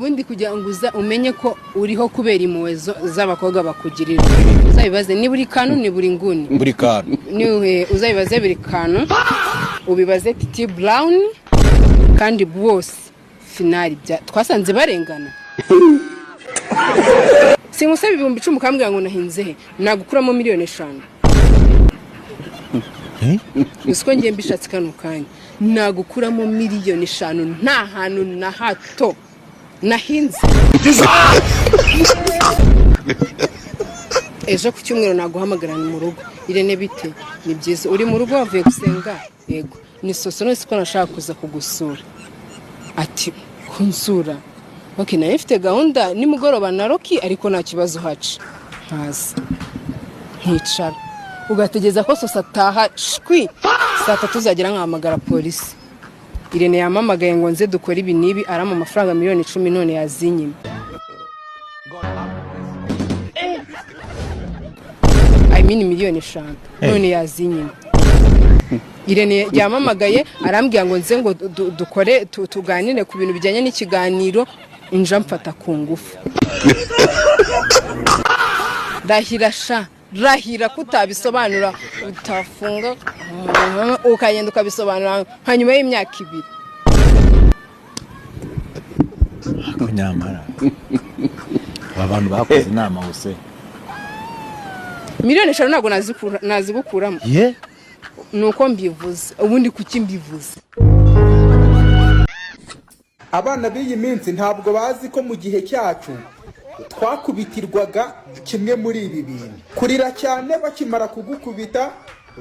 Ubundi kugira ngo umenye ko uriho kubera impuhwe z'abakobwa bakugirira uzabibaze ni buri kantu ni buri nguni buri kantu ni uzabibaze buri kantu ubibaze Titi Brown kandi bose finali twasanze barengana Simusaba 10,000 kambwira ngo nahinze he nagukuramo miliyoni 5 Usko ngiye mbishatse kanu kanya nagukuramo miliyoni 5 nta hantu na hato nahinze ejo ku cyumweru naguhamagarana mu rugo Irene bite ni byiza uri mu rugo wavuye gusenga yego ni soso no siko nashaka kuza kugusura ati kunsura okay naye mfite gahunda nimugoroba na Roki ariko nta kibazo haci hasi nkicara ugategeza ko soso ataha shwi saa 3 tuzagera nkahamagara polisi Irene yamamagaye ngo nze dukora ibi nibi arama amafaranga miliyoni 10 none yazinyima miliyoni 5 none yazinyima Irene yamamagaye arambwira ngo nze ngo dukore tuganire ku bintu bijyanye n'ikiganiro inja mfata ku ngufu rahira kutabisobanura utafunga ukagenda ukabisobanura hanyuma y'imyaka 2 kunyamara abantu bakoze inama hose miliyoni 5 ntago nazigukuramo nuko mbivuze ubundi kuki mbivuze abana b'iyi minsi ntabwo bazi ko mu gihe cyacu twakubitirwaga kimwe muri ibi bintu kurira cyane bakimara kugukubita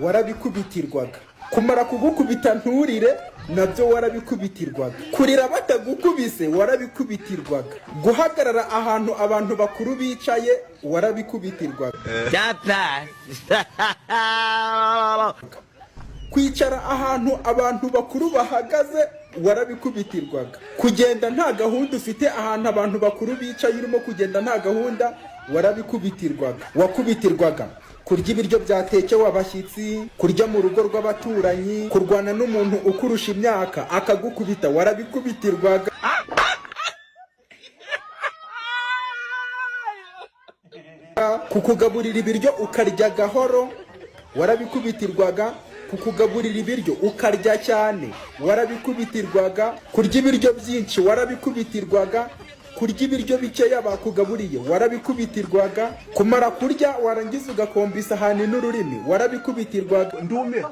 warabikubitirwaga kumara kugukubita nturire nabyo warabikubitirwaga kurira batagukubise warabikubitirwaga guhagarara ahantu abantu bakuru bicaye warabikubitirwaga kwicara ahantu abantu bakuru bahagaze warabikubitirwaga kugenda nta gahunda ufite ahantu abantu bakuru bicaye urimo kugenda nta gahunda warabikubitirwaga wakubitirwaga kurya ibiryo byatekewe abashyitsi kurya mu rugo rw'abaturanyi kurwana n'umuntu ukurusha imyaka akagukubita warabikubitirwaga kukugaburira ibiryo ukarya gahoro warabikubitirwaga kukugaburira ibiryo ukarya cyane warabikubitirwaga kurya ibiryo byinshi warabikubitirwaga kurya ibiryo bikeya bakugaburiye warabikubitirwaga kumara kurya warangiza ugakomba isahani n'ururimi warabikubitirwaga ndumiwe